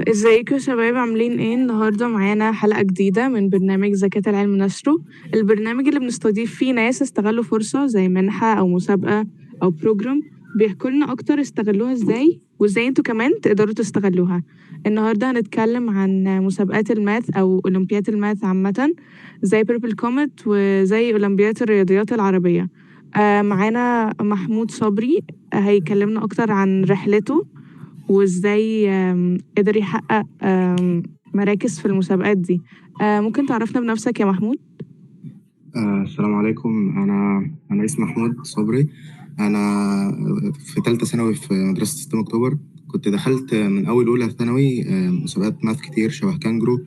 ازيكم يا شباب، عاملين ايه؟ النهارده معانا حلقة جديدة من برنامج زكاة العلم نشره، البرنامج اللي بنستضيف فيه ناس استغلوا فرصة زي منحة أو مسابقة أو بروجرام، بيحكوا لنا أكتر استغلوها ازاي وازاي انتوا كمان تقدروا تستغلوها. النهارده هنتكلم عن مسابقات الماث أو أولمبياد الماث عامة، زي بيربل كوميت وزي أولمبياد الرياضيات العربية. معانا محمود صبري، هيكلمنا أكتر عن رحلته وازاي قدر يحقق مراكز في المسابقات دي. ممكن تعرفنا بنفسك يا محمود؟ السلام عليكم. أنا اسمي محمود صبري. أنا في تالتة ثانوي في مدرسة 6 أكتوبر. كنت دخلت من أولى ثانوي مسابقات ماث كتير شبه كانجرو،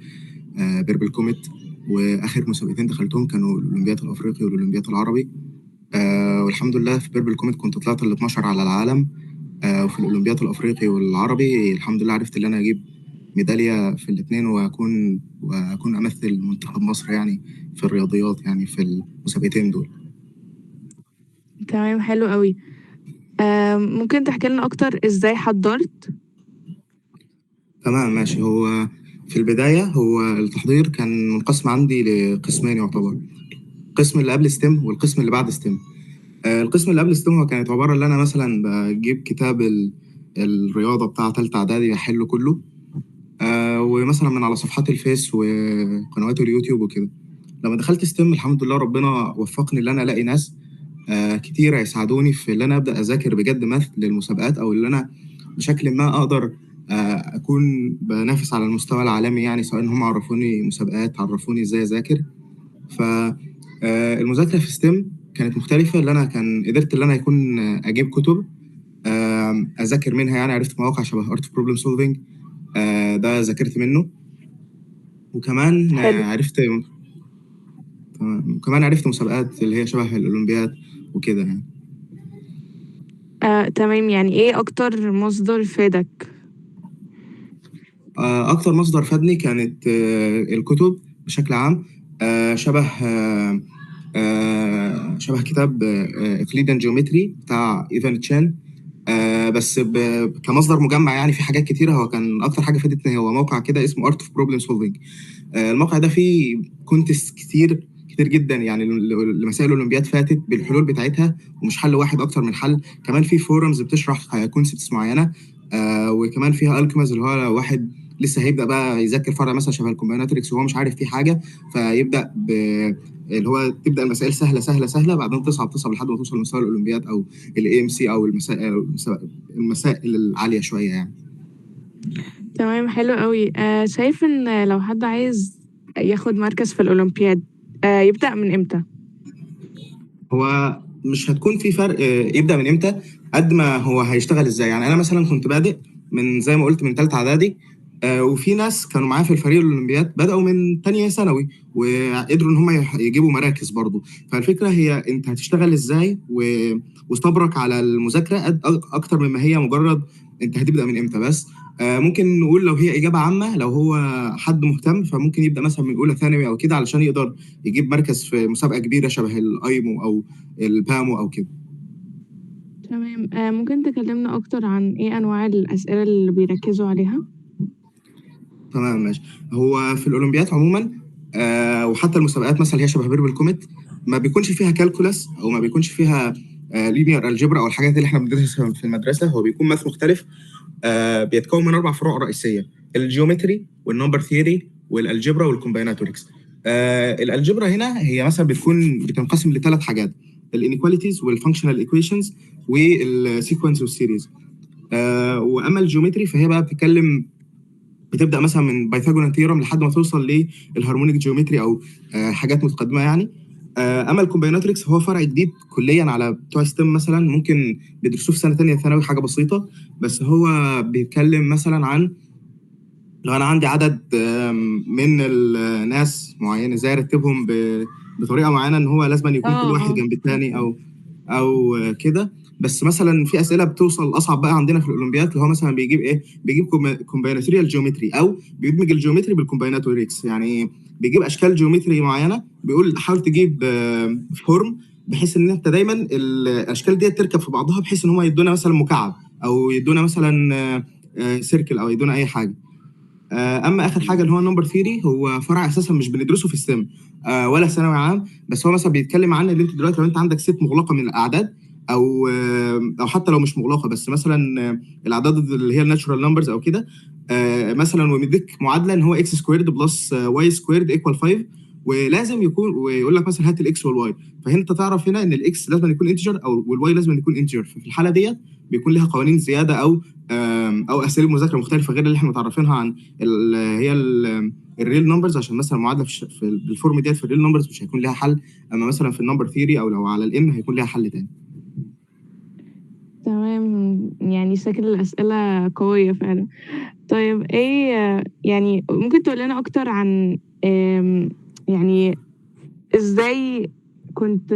بيربل كوميت، وآخر مسابقتين دخلتهم كانوا الأولمبياد الأفريقي والأولمبياد العربي. والحمد لله في بيربل كوميت كنت طلعت ال 12 على العالم. وفي الأولمبياد الأفريقي والعربي الحمد لله عرفت إن أنا أجيب ميدالية في الاتنين، وأكون أمثل منتخب مصر يعني في الرياضيات، يعني في المسابقتين دول. تمام، حلو قوي. ممكن تحكي لنا أكتر ازاي حضرت؟ تمام ماشي. هو في البداية هو التحضير كان منقسم عندي لقسمين يعتبر، القسم اللي قبل ستيم والقسم اللي بعد ستيم. القسم اللي قبل ستيم هو كانت عبارة ان انا مثلا بجيب كتاب الرياضة بتاع تالتة اعدادي احله كله، ومثلا من على صفحات الفيس وقنوات اليوتيوب وكده. لما دخلت ستيم الحمد لله ربنا وفقني ان انا الاقي ناس كتيرة يساعدوني في ان انا ابدا اذاكر بجد ماث للمسابقات، او ان انا بشكل ما اقدر اكون بنافس على المستوى العالمي، يعني سواء ان هم عرفوني مسابقات، عرفوني ازاي اذاكر. فالمذاكره في ستيم كانت مختلفه، اللي انا كان قدرت ان انا يكون اجيب كتب اذاكر منها، يعني عرفت مواقع شبه ارت بروبلم سولفينج، ده ذاكرت منه. وكمان حلو. عرفت مسابقات اللي هي شبه الاولمبياد وكده يعني. تمام، يعني ايه أكتر مصدر فادك؟ أكتر مصدر فادني كانت الكتب بشكل عام، شبه شبه كتاب إقليديان جيومتري بتاع إيفان تشان. بس كمصدر مجمع يعني في حاجات كتيرة. هو كان أكتر حاجة فادتني هو موقع كده اسمه ارت اوف بروبلم سولفينج. الموقع ده فيه كونتست كتير كتير جدا، يعني لمسائل الاولمبياد فاتت بالحلول بتاعتها، ومش حل واحد، اكتر من حل. كمان في فورمز بتشرح كونسبتس معينه، وكمان فيها الكيمز اللي هو لو واحد لسه هيبدا بقى يذاكر فرع مثلا شبه الكومبيناتريكس وهو مش عارف فيه حاجه، فيبدا اللي هو تبدا المسائل سهله سهله سهله، بعدين تصعب لحد ما توصل لمستوى الاولمبياد او الاي ام سي او المسائل العاليه شويه يعني. تمام، حلو قوي. شايف ان لو حد عايز ياخد مركز في الأولمبياد يبدأ من امتى؟ هو مش هتكون في فرق يبدأ من امتى قد ما هو هيشتغل ازاي. يعني انا مثلا كنت بادئ من زي ما قلت من ثالثه اعدادي، وفي ناس كانوا معايا في الفريق الاولمبياد بدأوا من تانية ثانوي وقدروا ان هم يجيبوا مراكز برضو. فالفكرة هي انت هتشتغل ازاي وصبرك على المذاكرة اكتر مما هي مجرد انت هتبدأ من امتى بس. ممكن نقول لو هي إجابة عامة، لو هو حد مهتم فممكن يبدأ مثلا من أولى ثانوي أو كده علشان يقدر يجيب مركز في مسابقة كبيرة شبه الأيمو أو البامو أو كده. تمام. ممكن تكلمنا أكتر عن ايه أنواع الأسئلة اللي بيركزوا عليها؟ تمام ماشي. هو في الأولمبياد عموما وحتى المسابقات مثلا هي شبه بيربل كوميت ما بيكونش فيها كالكولاس أو ما بيكونش فيها لينير الجبرا أو الحاجات اللي احنا بندرسها في المدرسة. هو بيكون ماث مختلف، بيتكون من 4 فروع رئيسية: الجيومتري والنمبر ثيوري والالجبرا والكومبيناتوريكس. الالجبرا هنا هي مثلا بتنقسم ل3 حاجات: الانيكواليتيز والفانكشنال ايكويشنز والسيكونس والسيريز. واما الجيومتري فهي بقى بتبدا مثلا من بايثاغوران ثيورم لحد ما توصل للهارمونيك جيومتري او حاجات متقدمه يعني. اما الكومبايناتريكس هو فرع جديد كليا على بتوع ستيم، مثلا ممكن بيدرسوه في سنه تانية ثانوي، حاجه بسيطه. بس هو بيتكلم مثلا عن لو انا عندي عدد من الناس معينه، ازاي ارتبهم بطريقه معينه، ان هو لازم يكون كل اه واحد اه جنب التاني عارفة. او كده. بس مثلا في اسئله بتوصل اصعب بقى عندنا في الاولمبياد، اللي هو مثلا بيجيب ايه، بيجيب كومبايناتوريال جيومتري، او بيدمج الجيومتري بالكومبايناتوريكس. يعني بيجيب اشكال جيومتري معينه، بيقول حاول تجيب فورم بحيث ان انت دايما الاشكال دي تركب في بعضها، بحيث ان هم يدونا مثلا مكعب، او يدونا مثلا سيركل، او يدونا اي حاجه. اما اخر حاجه اللي هو النمبر ثيري، هو فرع اساسا مش بندرسه في ستيم ولا ثانوي عام. بس هو مثلا بيتكلم عن اللي انت دلوقتي لو انت عندك ست مغلقه من الاعداد، او حتى لو مش مغلقه، بس مثلا الاعداد اللي هي الناتشورال نمبرز او كده، مثلا ومديك معادله ان هو اكس سكويرد بلس واي سكويرد ايكوال 5، ولازم يكون، ويقول لك مثلا هات الاكس والواي. فهنا انت تعرف هنا ان الاكس لازم يكون انتجر، او والواي لازم يكون انتجر. ففي الحاله ديت بيكون لها قوانين زياده، او اساليب مذاكره مختلفه غير اللي احنا متعرفينها عن الريل نمبرز. عشان مثلا معادله في الفورم ديت في الريل نمبرز مش هيكون لها حل، اما مثلا في النمبر ثيوري او لو على الان هيكون لها حل تاني. تمام، يعني شكل الأسئلة قوية فعلا. طيب ايه يعني ممكن تقول لنا أكتر عن يعني ازاي كنت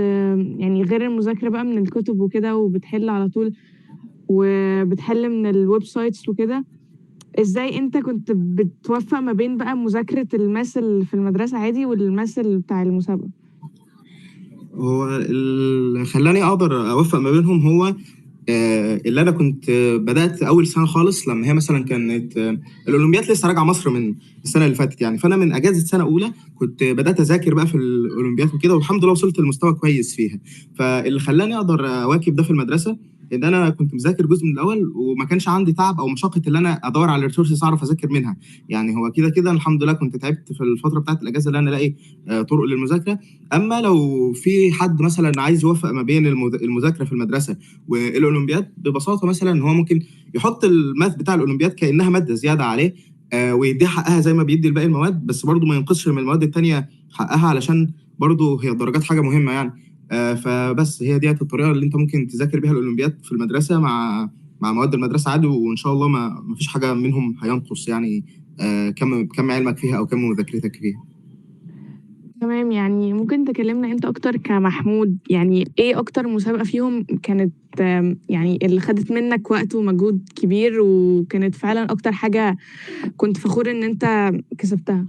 يعني غير المذاكرة بقى من الكتب وكده وبتحل على طول وبتحل من الويب سايتس وكده، ازاي انت كنت بتوفق ما بين بقى مذاكرة الماس اللي في المدرسة عادي والماس اللي بتاع المسابقة؟ هو اللي خلاني اقدر اوفق ما بينهم هو اللي انا كنت بدات اول سنه خالص، لما هي مثلا كانت الاولمبياد لسه راجعه مصر من السنه اللي فاتت يعني. فانا من اجازه سنه اولى كنت بدات اذاكر بقى في الاولمبياد وكده، والحمد لله وصلت لمستوى كويس فيها. فاللي خلاني اقدر اواكب ده في المدرسه ان انا كنت مذاكر جزء من الاول، وما كانش عندي تعب او مشقه اللي انا ادور على ريسورسز اعرف اذاكر منها. يعني هو كده كده الحمد لله كنت تعبت في الفتره بتاعت الاجازه اللي انا الاقي طرق للمذاكره. اما لو في حد مثلا عايز يوفق ما بين المذاكره في المدرسه والاولمبياد، ببساطه مثلا ان هو ممكن يحط الماث بتاع الاولمبياد كانها ماده زياده عليه، ويديها حقها زي ما بيدي لباقي المواد، بس برضه ما ينقصش من المواد التانيه حقها، علشان برضه هي الدرجات حاجه مهمه يعني. فبس هي ديت الطريقه اللي انت ممكن تذاكر بيها الاولمبياد في المدرسه مع مواد المدرسه عادي، وان شاء الله ما فيش حاجه منهم هينقص يعني كم علمك فيها او كم مذاكرتك فيها. تمام، يعني ممكن تكلمنا انت اكتر كمحمود، يعني ايه اكتر مسابقة فيهم كانت يعني اللي خدت منك وقت ومجهود كبير وكانت فعلا اكتر حاجة كنت فخور ان انت كسبتها؟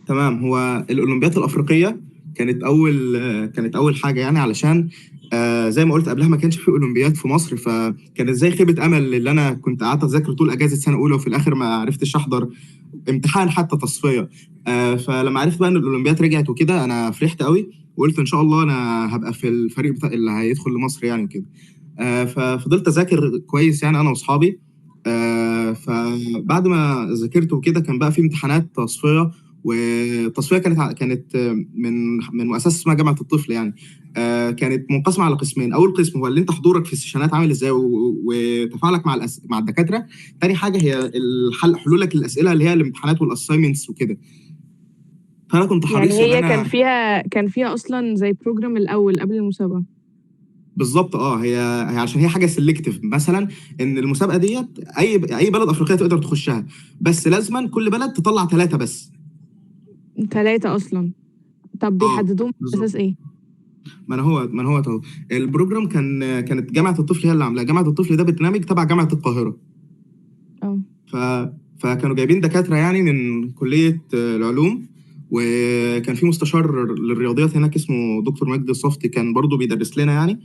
تمام. هو الاولمبياد الافريقيه كانت اول حاجه يعني، علشان زي ما قلت قبلها ما كانش في اولمبياد في مصر، فكانت زي خيبه امل اللي انا كنت قعدت اذاكر طول اجازه سنه اولى، وفي الاخر ما عرفتش احضر امتحان حتى تصفيه. فلما عرفت بقى ان الاولمبياد رجعت وكده انا فرحت قوي، وقلت ان شاء الله انا هبقى في الفريق بتاع اللي هيدخل لمصر يعني وكده. ففضلت اذاكر كويس يعني انا واصحابي. فبعد ما ذاكرت وكده كان بقى في امتحانات تصفيه، والتصفيه كانت من مؤسسه اسمها جامعه الطفل يعني. كانت منقسمه على قسمين. اول قسم هو اللي انت حضورك في السيشنات عامل ازاي، وتفاعلك مع الدكاتره. تاني حاجه هي حلولك للاسئله اللي هي الامتحانات والاساينمنتس وكده. فانا كنت يعني حريص ان هي انا كان فيها اصلا زي بروجرام الاول قبل المسابقة؟ بالظبط. هي عشان هي حاجه سيلكتيف مثلا، ان المسابقه ديت اي بلد افريقيه تقدر تخشها، بس لازما كل بلد تطلع ثلاثه بس. 3 اصلا؟ طب اه بيحددوهم على بالظبط. اساس ايه؟ ما انا هو اهو البروجرام كانت جامعه الطفل هي اللي عاملاه. جامعه الطفل ده برنامج تبع جامعه القاهره. اه ف... فكانوا جايبين دكاتره يعني من كليه العلوم، وكان في مستشار للرياضيات هناك اسمه دكتور مجدي الصفتي، كان برضه بيدرس لنا يعني.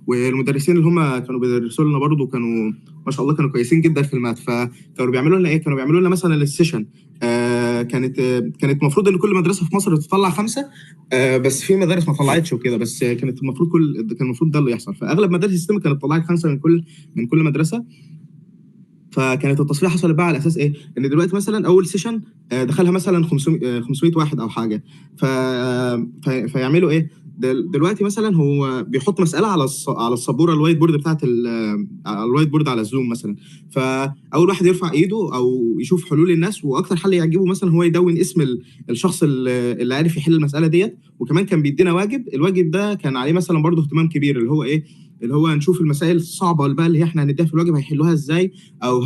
والمدرسين اللي هم كانوا بيدرسوا لنا برضه كانوا ما شاء الله كانوا كويسين جدا في الماث. فكانوا بيعملوا لنا ايه، كانوا بيعملوا لنا مثلا السيشن. كانت المفروض ان كل مدرسه في مصر تطلع 5، بس في مدارس ما طلعتش وكده، بس كانت المفروض كان المفروض ده اللي يحصل. فاغلب مدارس السيستم كانت طلعت 5 من كل مدرسه. فكانت التصفيه حصلت بقى على اساس ايه، ان دلوقتي مثلا اول سيشن دخلها مثلا 500 واحد او حاجه. فيعملوا ايه، دلوقتي مثلا هو بيحط مساله على السبوره الوايت بورد بتاعت على الوايت بورد على الزوم مثلا. فاول واحد يرفع ايده او يشوف حلول الناس، واكتر حل يعجبه مثلا هو يدون اسم الشخص اللي عارف يحل المساله ديت. وكمان كان بيدينا واجب، الواجب ده كان عليه مثلا برضه اهتمام كبير، اللي هو ايه، اللي هو نشوف المسائل الصعبه اللي بقى اللي احنا هنديها في الواجب هيحلوها ازاي، او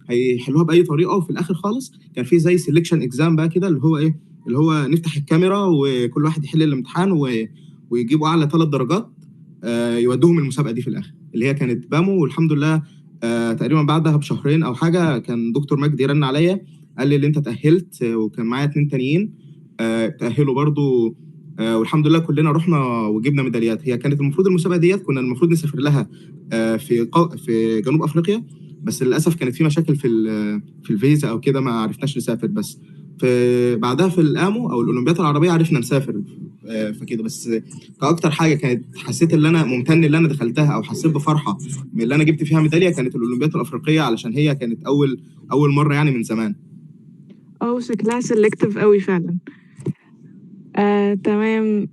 هيحلوها باي طريقه. وفي الاخر خالص كان في زي سيلكشن اكزام بقى كده، اللي هو ايه، اللي هو نفتح الكاميرا وكل واحد يحل الامتحان ويجيبوا اعلى 3 درجات، يودوهم المسابقه دي في الاخر، اللي هي كانت بامو. والحمد لله تقريبا بعدها بشهرين او حاجه كان دكتور مجدي رن عليا قال لي اللي انت تاهلت، وكان معايا 2 تانيين تاهلوا برضو. والحمد لله كلنا رحنا وجبنا ميداليات. هي كانت المفروض المسابقه ديت كنا المفروض نسافر لها في جنوب افريقيا، بس للاسف كانت في مشاكل في الفيزا او كده، ما عرفناش نسافر. بس بعدها في الامو او الاولمبياد العربيه عرفنا نسافر فكده. بس كاكتر حاجه كانت حسيت ان انا ممتن ان انا دخلتها، او حسيت بفرحه من اللي انا جبت فيها ميداليه، كانت الاولمبياد الافريقيه، علشان هي كانت اول مره يعني من زمان. شكلها سيلكتيف قوي فعلا. تمام.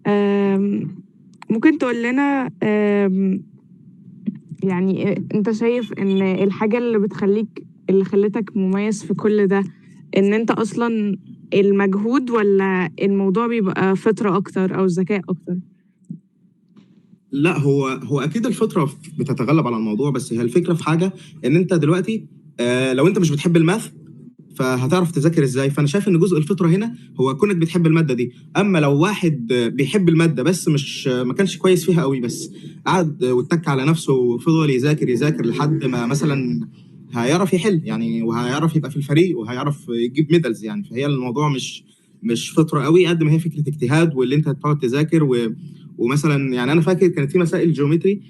ممكن تقول لنا يعني انت شايف ان الحاجة اللي خلتك مميز في كل ده ان انت اصلا المجهود، ولا الموضوع بيبقى فطرة اكتر او ذكاء اكتر؟ لا، هو اكيد الفطره بتتغلب على الموضوع، بس هي الفكره في حاجه ان انت دلوقتي لو انت مش بتحب الماث فهتعرف تذاكر ازاي؟ فانا شايف ان جزء الفطره هنا هو كونك بتحب الماده دي. اما لو واحد بيحب الماده بس مش ما كانش كويس فيها قوي، بس قعد واتك على نفسه وفضل يذاكر لحد ما مثلا هيعرف يحل يعني، وهيعرف يبقى في الفريق وهيعرف يجيب ميدالز يعني. فهي الموضوع مش فطره قوي قد ما هي فكره اجتهاد، واللي انت تقعد تذاكر ومثلا يعني انا فاكر كانت في مسائل جيومتري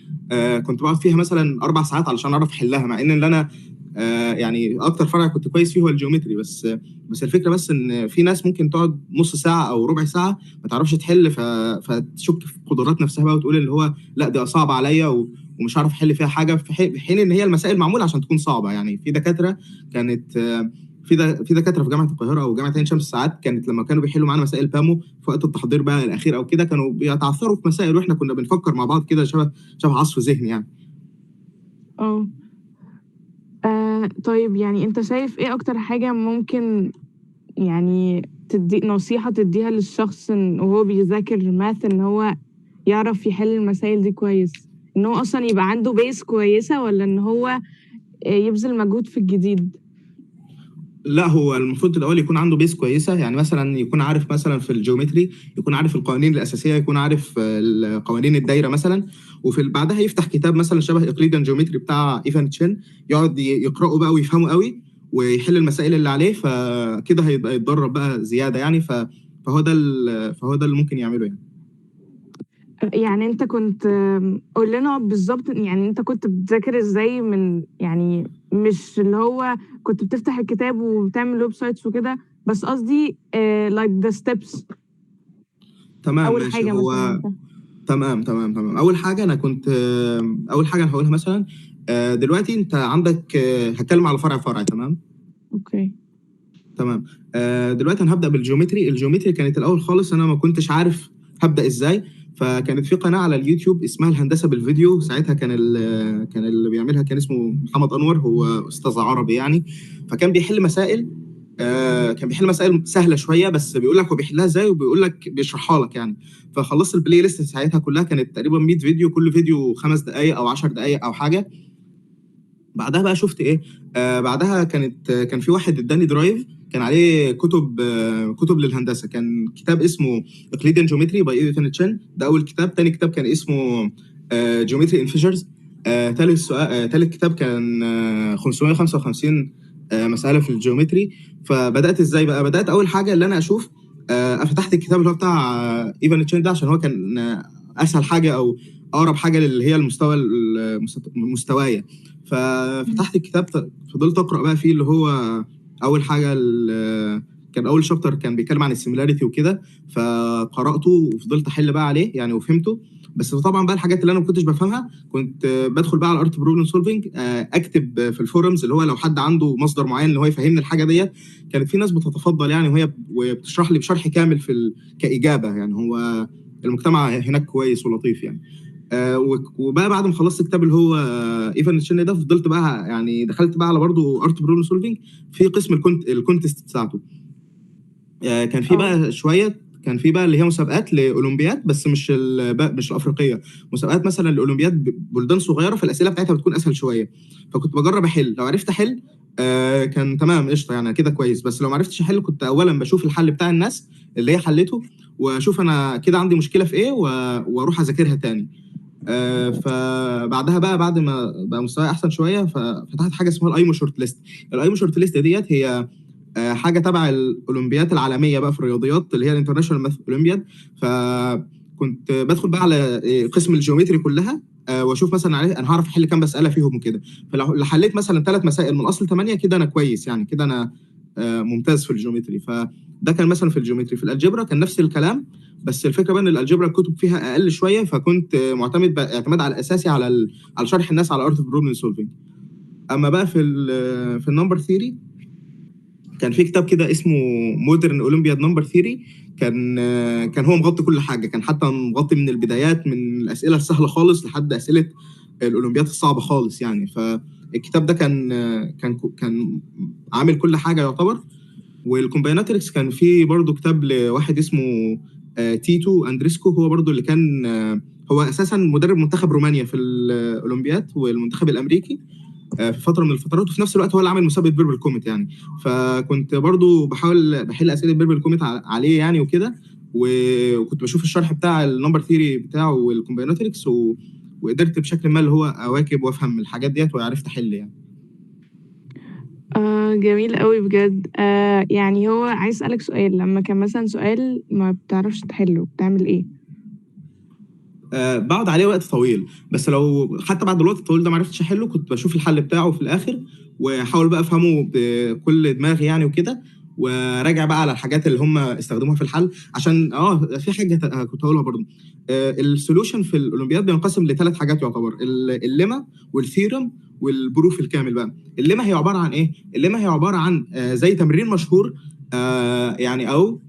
كنت بقعد فيها مثلا 4 ساعات علشان اعرف احلها، مع ان اللي انا يعني اكتر فرع كنت كويس فيه هو الجيومتري. بس الفكره بس ان في ناس ممكن تقعد نص ساعه او ربع ساعه ما تعرفش تحل، فتشك في قدرات نفسها بقى وتقول اللي هو لا دي صعبه عليا ومش عارف احل فيها حاجه، في حين ان هي المسائل معموله عشان تكون صعبه. يعني في دكاتره كانت في دكاتره في جامعه القاهره او جامعه عين شمس ساعات كانت لما كانوا بيحلوا معانا مسائل بامو في وقت التحضير بقى الاخير او كده، كانوا بيتعثروا في مسائل واحنا كنا بنفكر مع بعض كده، شبه عصف ذهني يعني. اه طيب، يعني انت شايف ايه اكتر حاجة ممكن يعني تدي نصيحة تديها للشخص وهو بيذاكر ماث، ان هو يعرف يحل المسائل دي كويس؟ ان هو اصلا يبقى عنده بيس كويسة، ولا ان هو يبذل مجهود في الجديد؟ لا، هو المفروض الاول يكون عنده بيس كويسه، يعني مثلا يكون عارف مثلا في الجيومتري يكون عارف القوانين الاساسيه، يكون عارف قوانين الدايره مثلا. وفي بعدها يفتح كتاب مثلا شبه اقليديان جيومتري بتاع ايفان تشين، يقعد يقراه بقى ويفهمه قوي ويحل المسائل اللي عليه، فكده هيبقى يتدرب بقى زياده يعني. فهو ده اللي ممكن يعمله يعني. يعني انت كنت قول لنا بالظبط، يعني انت كنت بتذاكر ازاي؟ من يعني مش اللي هو كنت بتفتح الكتاب وبتعمل ويب سايتس وكده، بس قصدي like the steps. تمام اول ماشي. حاجة مثلا هو انت. تمام. اول حاجه انا هقولها مثلا دلوقتي انت عندك هتكلم على فرع تمام. اوكي. تمام. دلوقتي انا هبدا بالجيومتري. الجيومتري كانت الاول خالص انا ما كنتش عارف هبدا ازاي، فكانت في قناه على اليوتيوب اسمها الهندسه بالفيديو. ساعتها كان اللي بيعملها كان اسمه محمد انور، هو استاذ عربي يعني. فكان بيحل مسائل كان بيحل مسائل سهله شويه، بس بيقول لك هو بيحلها ازاي وبيقول لك بيشرحها لك يعني. فخلصت البلاي ليست ساعتها كلها، كانت تقريبا 100 فيديو، كل فيديو 5 دقائق او 10 دقائق او حاجه. بعدها بقى شفت ايه، بعدها كان في واحد اداني درايف كان عليه كتب للهندسه. كان كتاب اسمه اقليديان جيومتري باي ايفان تشين، ده اول كتاب. تاني كتاب كان اسمه جيومتري ان فيشرز. تالت كتاب كان 555 مساله في الجيومتري. فبدات ازاي بقى؟ بدات اول حاجه اللي انا اشوف فتحت الكتاب اللي هو بتاع ايفان تشين ده، عشان هو كان اسهل حاجه او اقرب حاجه اللي هي مستوايا. ففتحت الكتاب فضلت اقرا بقى فيه اللي هو اول حاجه كان اول شابتر كان بيتكلم عن السيميلاريتي وكده، فقراته وفضلت احل بقى عليه يعني وفهمته. بس طبعا بقى الحاجات اللي انا ما كنتش بفهمها كنت بدخل بقى على ارت بروبلم سولفنج، اكتب في الفورums اللي هو لو حد عنده مصدر معين اللي هو يفهمني الحاجه ديت. كانت في ناس بتتفضل يعني وهي بتشرح لي بشرح كامل كاجابه يعني. هو المجتمع هناك كويس ولطيف يعني. وبقى بعد ما خلصت كتاب اللي هو ايفان تشين ده، فضلت بقى يعني دخلت بقى على برضه ارت بروبلم سولفنج في قسم الكونتست بتاعته. كان في اه بقى شويه، كان في بقى اللي هي مسابقات لاولمبياد، بس مش الافريقيه، مسابقات مثلا لاولمبياد بلدان صغيره، فالاسئله بتاعتها بتكون اسهل شويه. فكنت بجرب احل، لو عرفت احل كان تمام قشطه يعني كده كويس، بس لو ما عرفتش احل كنت اولا بشوف الحل بتاع الناس اللي هي حلته، واشوف انا كده عندي مشكله في ايه واروح اذاكرها تاني. فبعدها بقى بعد ما بقى مستواي احسن شويه، ففتحت حاجه اسمها الايمو شورت ليست. الايمو شورت ليست ديت هي حاجه تبع الاولمبيات العالميه بقى في الرياضيات، اللي هي الانترناشونال ماث اولمبياد. فكنت بدخل بقى على قسم الجيومتري كلها، واشوف مثلا عليه انا هعرف احل كام مساله فيهم وكده. فلو حليت مثلا 3 مسائل من اصل 8 كده انا كويس يعني، كده انا ممتاز في الجيومتري. فده كان مثلا في الجيومتري. في الالجبرا كان نفس الكلام، بس الفكره بقى ان الالجبرا الكتب فيها اقل شويه، فكنت معتمد بقى اعتماد على الاساسي على شرح الناس على ارت بروبلم سولفنج. اما بقى في النمبر ثيري، كان في كتاب كده اسمه مودرن اولمبياد نمبر ثيري. كان هو مغطي كل حاجه، كان حتى مغطي من البدايات، من الاسئله السهله خالص لحد اسئله الاولمبياد الصعبه خالص يعني. فالكتاب ده كان عامل كل حاجه يعتبر. والكومبايناتريكس كان في برضه كتاب لواحد اسمه تيتو اندريسكو، هو برضه اللي كان هو اساسا مدرب منتخب رومانيا في الاولمبياد والمنتخب الامريكي في فتره من الفترات، وفي نفس الوقت هو اللي عامل مسابقه بيربل كوميت يعني. فكنت برضو بحاول بحل اسئله بيربل كوميت عليه يعني وكده. وكنت بشوف الشرح بتاع النمبر ثيري بتاعه والكومبايناتريكس وقدرت بشكل ما اللي هو اواكب وافهم الحاجات ديت وعرفت احل يعني. جميل قوي بجد. يعني هو عايز اسالك سؤال، لما كان مثلا سؤال ما بتعرفش تحله بتعمل ايه؟ بقعد عليه وقت طويل، بس لو حتى بعد الوقت الطويل ده ما عرفتش احله كنت بشوف الحل بتاعه في الاخر، واحاول بقى افهمه بكل دماغي يعني وكده، وراجع بقى على الحاجات اللي هم استخدموها في الحل. عشان في حاجه كنت هقولها برضو. السولوشن في الاولمبياد بينقسم ل3 حاجات يعتبر: الليما والثيرم والبروف الكامل. بقى الليما هي عباره عن ايه؟ الليما هي عباره عن زي تمرين مشهور يعني، او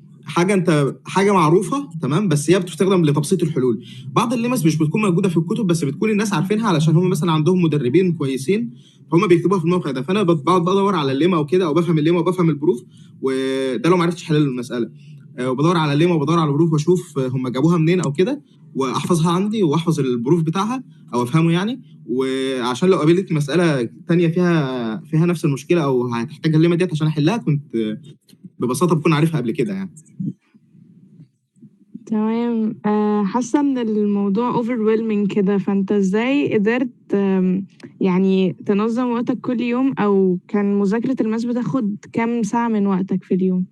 حاجه معروفه تمام، بس هي بتستخدم لتبسيط الحلول. بعض اللمس مش بتكون موجوده في الكتب، بس بتكون الناس عارفينها علشان هم مثلا عندهم مدربين كويسين، فهم بيكتبوها في الموقع ده. فانا بقعد بدور على الليمه وكده، او بفهم الليمه وبفهم البروف، وده لو ما عرفتش حل المساله. وبدور على الليمه وبدور على البروف واشوف هم جابوها منين او كده، واحفظها عندي واحفظ البروف بتاعها او افهمه يعني. وعشان لو قابلت مساله تانية فيها نفس المشكله او هتحتاج الليمه ديت عشان احلها، كنت ببساطه بكون عارفها قبل كده يعني. تمام. حاسة ان الموضوع overwhelming كده، فانت ازاي قدرت يعني تنظم وقتك كل يوم، او كان مذاكرة الماس بتاخد كام ساعة من وقتك في اليوم؟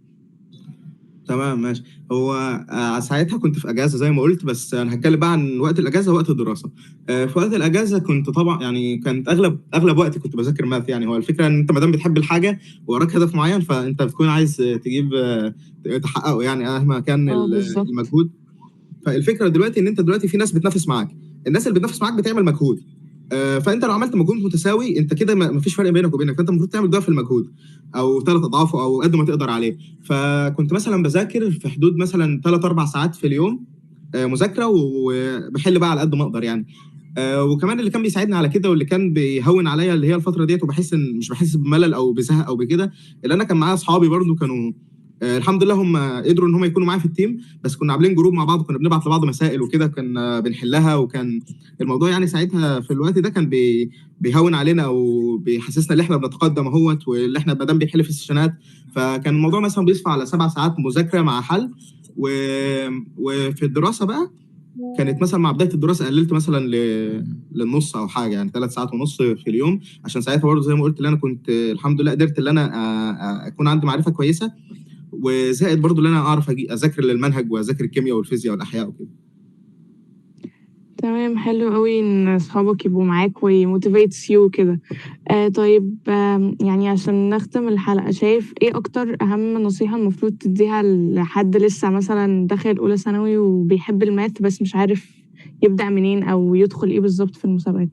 تمام ماشي. هو ساعتها كنت في اجازه زي ما قلت، بس انا هتكلم بقى عن وقت الاجازه ووقت الدراسه. في وقت الاجازه كنت طبعا يعني كانت اغلب وقتي كنت بذاكر ماث يعني. هو الفكره ان انت ما دام بتحب الحاجه وراك هدف معين، فانت بتكون عايز تجيب تحققه يعني مهما كان اه بالظبط. المجهود. فالفكره دلوقتي ان انت دلوقتي في ناس بتنافس معاك، الناس اللي بتنافس معاك بتعمل مجهود. فانت لو عملت مجهود متساوي انت كده ما فيش فرق بينك وبينك، فانت المفروض تعمل ضعف المجهود او 3 اضعافه او قد ما تقدر عليه. فكنت مثلا بذاكر في حدود مثلا 3 4 ساعات في اليوم مذاكره، وبحل بقى على قد ما اقدر يعني. وكمان اللي كان بيساعدني على كده واللي كان بيهون عليا اللي هي الفتره ديت، وبحس ان مش بحس بملل او بزهق او بكده، اللي انا كان معايا اصحابي برضو كانوا الحمد لله هم قدروا ان هم يكونوا معايا في التيم، بس كنا عاملين جروب مع بعض، كنا بنبعت لبعض مسائل وكده كنا بنحلها. وكان الموضوع يعني ساعتها في الوقت ده كان بيهون علينا او بيحسسنا ان احنا بنتقدم اهوت، واللي احنا ما دام بنحل في السيشنات. فكان الموضوع مثلا بيصفى على 7 ساعات مذاكره مع حل. و... وفي الدراسه بقى كانت مثلا مع بدايه الدراسه قللت مثلا للنص او حاجه يعني 3 ساعات ونص في اليوم، عشان ساعتها برضه زي ما قلت ان انا كنت الحمد لله قدرت ان انا اكون عندي معرفه كويسه، وزائد برضو ان انا اعرف اذاكر للمنهج واذاكر الكيمياء والفيزياء والاحياء وكده. تمام، حلو قوي ان صحابك يبقوا معاك ويموتيفيتس يو كده. طيب، يعني عشان نختم الحلقة، شايف ايه اكتر اهم نصيحة المفروض تديها لحد لسه مثلا داخل اولى ثانوي وبيحب الماث بس مش عارف يبدأ منين او يدخل ايه بالظبط في المسابقات؟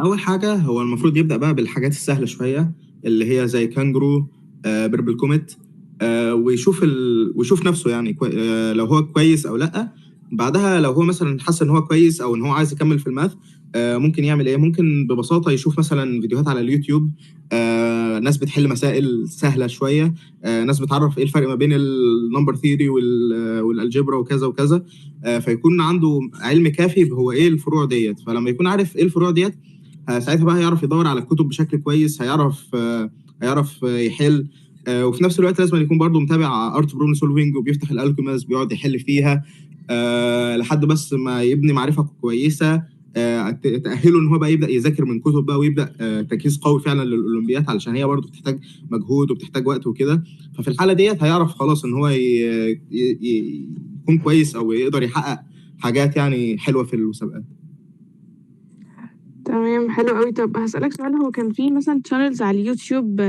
اول حاجه هو المفروض يبدا بقى بالحاجات السهله شويه، اللي هي زي كانجرو، بيربل كوميت، ويشوف نفسه يعني لو هو كويس او لا. بعدها لو هو مثلا حس ان هو كويس او ان هو عايز يكمل في الماث، ممكن يعمل ايه؟ ممكن ببساطه يشوف مثلا فيديوهات على اليوتيوب، ناس بتحل مسائل سهله شويه، ناس بتعرف ايه الفرق ما بين النمبر ثيوري والالجبرا وكذا وكذا. فيكون عنده علم كافي هو ايه الفروع ديت. فلما يكون عارف ايه الفروع ديت، ساعتها بقى هيعرف يدور على الكتب بشكل كويس، هيعرف يحل. وفي نفس الوقت لازم يكون برضه متابع ارت بروبلم سولفينج، وبيفتح الالكيماس بيقعد يحل فيها لحد بس ما يبني معرفه كويسه تاهله ان هو بقى يبدا يذاكر من كتب بقى، ويبدا تركيز قوي فعلا للاولمبيات، علشان هي برضه بتحتاج مجهود وبتحتاج وقت وكده. ففي الحاله ديت هيعرف خلاص ان هو يكون كويس او يقدر يحقق حاجات يعني حلوه في المسابقات. تمام، حلو قوي. طب هسألك سؤال، هو كان في مثلا channels على اليوتيوب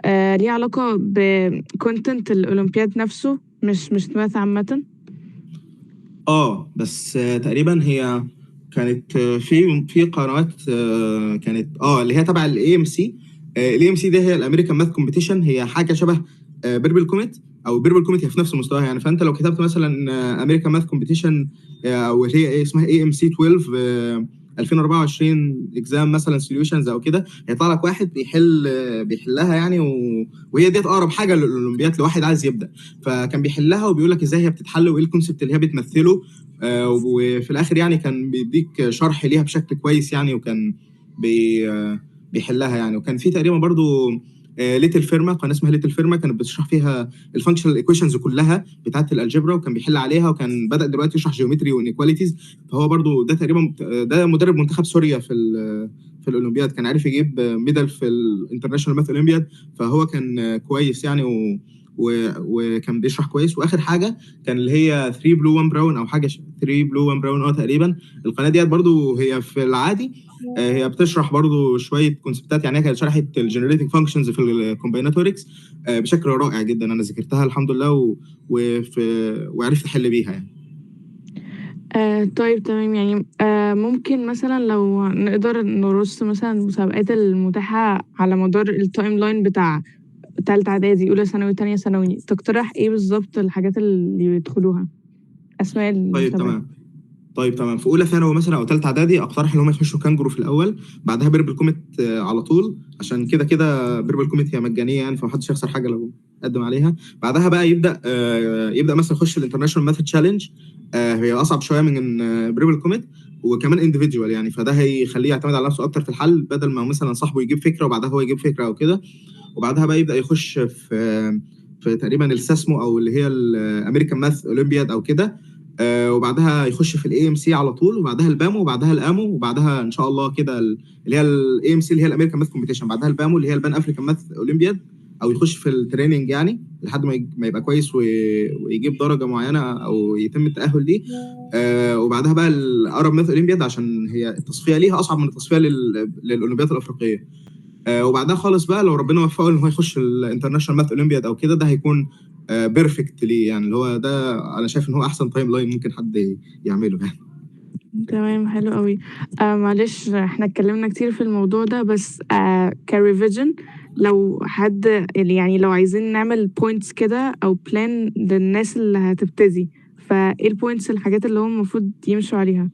ليه علاقة بكونتنت الأولمبياد نفسه، مش ماث عامة؟ بس تقريبا هي كانت في قنوات كانت اللي هي تبع الاي ام سي. الاي ام سي دي هي الامريكان ماث كومبيتيشن، هي حاجه شبه بيربل كوميت. او بيربل كوميت هي في نفس المستوى يعني. فانت لو كتبت مثلا امريكان ماث كومبيتيشن، او هي ايه اسمها اي ام سي 12 2024 اكزام مثلا سوليوشنز او كده، هيطلع لك واحد بيحلها يعني، وهي ديت اقرب حاجه للاولمبياد لواحد عايز يبدا. فكان بيحلها وبيقول لك ازاي هي بتتحل وايه الكونسبت اللي هي بتمثله. وفي الاخر يعني كان بيديك شرح ليها بشكل كويس يعني، وكان بيحلها يعني. وكان في تقريبا برضو ليتل فيرما، قناه اسمها ليتل فيرما، كانت بتشرح فيها الفانكشنال ايكويشنز كلها بتاعت الالجبرا، وكان بيحل عليها، وكان بدا دلوقتي يشرح جيومتري وانيكواليتيز. فهو برضو ده تقريبا ده مدرب منتخب سوريا في الاولمبياد، كان عارف يجيب ميدال في الانترناشونال ماث اولمبياد. فهو كان كويس يعني وكان بيشرح كويس. واخر حاجه كان اللي هي 3 بلو 1 براون او حاجه 3 بلو 1 براون تقريبا. القناه ديت برضو هي في العادي هي بتشرح برضو شويه كونسبتات يعني. هي كانت شرحت الجنريتنج فانكشنز في الكومبيناتوركس بشكل رائع جدا. انا ذاكرتها الحمد لله وعرفت احل بيها يعني. طيب تمام، يعني ممكن مثلا لو نقدر نرص مثلا المسابقات المتاحة على مدار التايم لاين بتاع تالتة إعدادي، أولى ثانوي، تانية ثانوي، تقترح إيه بالظبط الحاجات اللي يدخلوها، أسماء طيب المسابقات؟ تمام. في اولى ثانوي مثلا او ثالثه اعدادي، اقترح ان هم يخشوا كانجرو في الاول، بعدها بيربل كوميت على طول، عشان كده كده بيربل كوميت هي مجانيه يعني، فمحدش يخسر حاجه لو قدم عليها. بعدها بقى يبدا مثلا يخش الانترناشونال ماث تشالنج. هي اصعب شويه من بيربل كوميت، وكمان انديفيدوال يعني، فده هيخليه يعتمد على نفسه اكتر في الحل، بدل ما مثلا صاحبه يجيب فكره وبعدها هو يجيب فكره او كده. وبعدها بقى يبدا يخش في تقريبا الساسمو، او اللي هي الامريكان ماث اولمبياد او كده. وبعدها يخش في الاي ام سي على طول، وبعدها البامو، وبعدها الامو، وبعدها ان شاء الله كده اللي هي الاي ام سي اللي هي الامريكان ماث كومبيتيشن، بعدها البامو اللي هي البان افريكان ماث اولمبياد. او يخش في التريننج يعني لحد ما يبقى كويس ويجيب درجه معينه او يتم التاهل ليه. وبعدها بقى الارب ماث اولمبياد، عشان هي التصفيه ليها اصعب من التصفيه للاولمبياد الافريقيه. وبعدها خالص بقى لو ربنا وفقه ان هو يخش الانترناشونال ماث اولمبياد او كده، ده هيكون بيرفكت ليه يعني. اللي هو ده انا شايف ان هو احسن تايم لاين ممكن حد يعمله يعني. تمام، حلو قوي. معلش احنا اتكلمنا كتير في الموضوع ده، بس كريفيجن، لو حد يعني لو عايزين نعمل بوينتس كده او بلان للناس اللي هتبتدي، فايه البوينتس، الحاجات اللي هم المفروض يمشوا عليها؟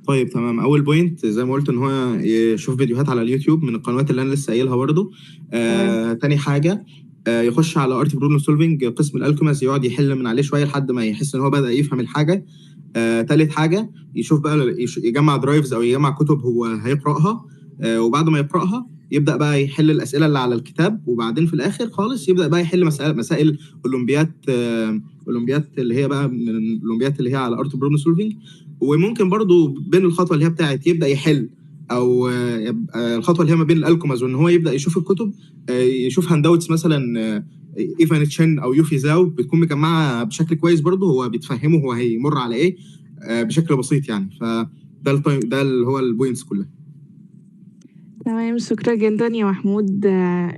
طيب تمام. اول بوينت زي ما قلت ان هو يشوف فيديوهات على اليوتيوب من القنوات اللي انا لسه قايلها برضو. تمام. تاني حاجه يخش على ارت بروبلم سولفنج قسم الالكيماس، يقعد يحل من عليه شويه لحد ما يحس ان هو بدا يفهم الحاجه. تالت حاجه يشوف بقى يجمع درايفز او يجمع كتب هو هيقراها. وبعد ما يقراها يبدا بقى يحل الاسئله اللي على الكتاب. وبعدين في الاخر خالص يبدا بقى يحل مسائل اولمبيات اولمبيات اللي هي بقى من الاولمبيات اللي هي على ارت بروبلم سولفنج. وممكن برضو بين الخطوه اللي هي بتاعت يبدا يحل، او الخطوه اللي هي ما بين الالكوماز وان هو يبدا يشوف الكتب، يشوف هانداوتس مثلا ايفان تشين او يوفي زاو، بتكون مجمعه بشكل كويس برضو، هو بيتفهمه هو هيمر على ايه بشكل بسيط يعني. ده اللي هو البوينتس كلها. تمام، شكرا جدا يا محمود.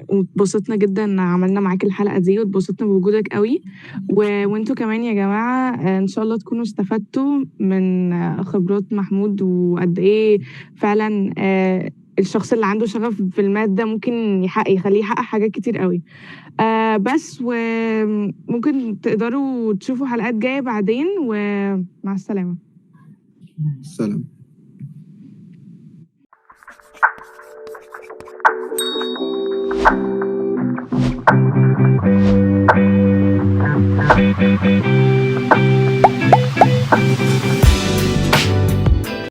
واتبسطنا جدا عملنا معاك الحلقة دي، واتبسطنا بوجودك قوي. وانتوا كمان يا جماعة، ان شاء الله تكونوا استفدتوا من خبرات محمود، وقد ايه فعلا الشخص اللي عنده شغف في المادة ممكن يخلّيه يحقق حاجات كتير أوي. بس وممكن تقدروا تشوفوا حلقات جاية بعدين، ومع السلامة. سلام. Thank you.